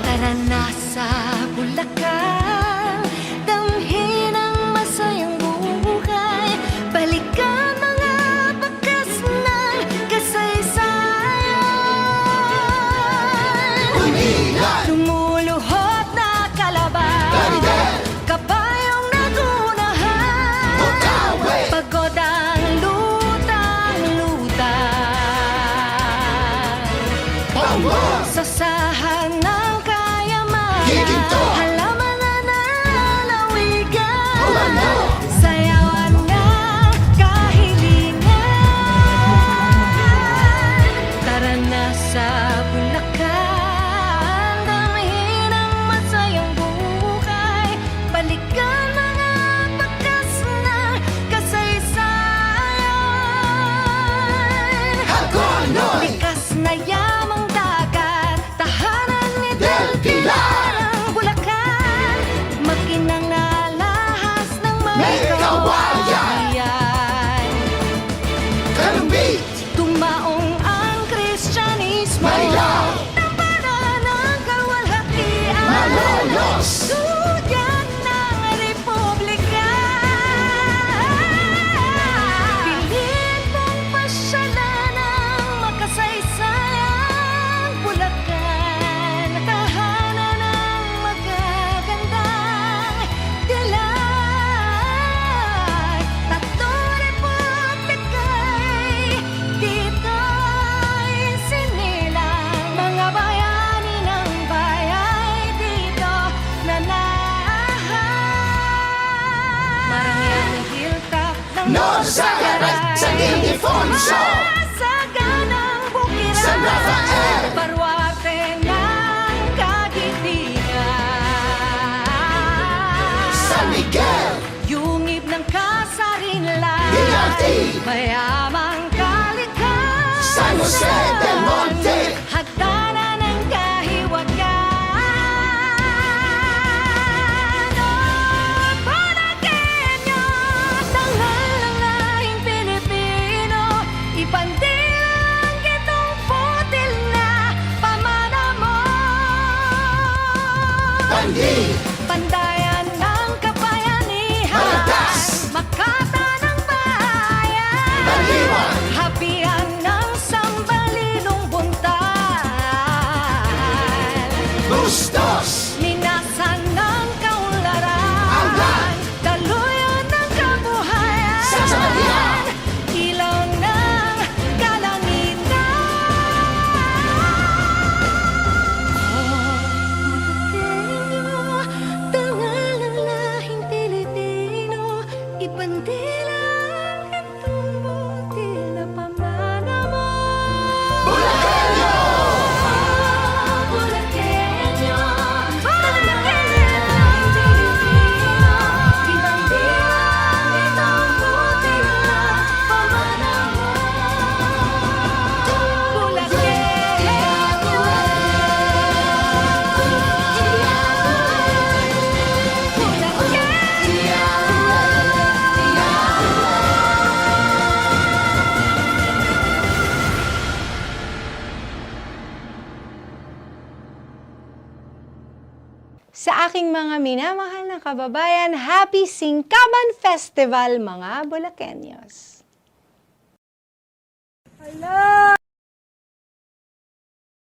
Tara na sa Bulacan, damhin ang masayang buhay, balikan mga bakas ng kasaysayan. Lumuluhod na kalabaw, kabayong nagunahan, pagod ang lutang-lutang. Sasahan ng kayamanan, halaman na nalalawigan, sayawan ng kahilingan. Tara na sa Bulacan, damhin ang masayang buhay, balikan mga bakas ng kasaysayan. Likas na yamang dagat, tahanan ni Del Pilar, Bulacan, makinang nalahas ng mga kawayan. Tumaong ang Kristyanismo, tampanan ng kawalhatian, duyan ng Republika. Piliin mong pasyalan ang makasaysayang Bulacan, tahanan ng magagandang delight. Tatlong republika'y dito'y sinilang, mga bayani ng bayay dito nanahan. Marangyang hilltop ng San Ildefonso, masaganang bukiran, San Rafael, baruarte ng kagitiran, San Miguel, yungib ng kasarinlan, Guillarty, mayamang kalikhan, San Jose del Monte, hagdanan ng kahiwagan. Bulaqueño, tanghal ng lahing Pilipino, ipandilang itong putil na pamana mo. Pandayan ng kabayanihan, Balagtas, Makata ng bayan, Baliwan, hapian ng sambalilong buntal, Bustos, minasan ng kaunlaran, Anglan, daluyan ng kabuhayan, Sasamanian, ilaw ng kalangitan. Bulaqueño, tangal ng lahing Pilipino, ipandilang itong butil na pamana mo. Bulaqueño, Bulaqueño, tangal ng lahing Pilipino, ipandilang itong butil na pamana mo. Sa aking mga minamahal na kababayan, Happy Singkaban Festival, mga Bulaqueños! Hala!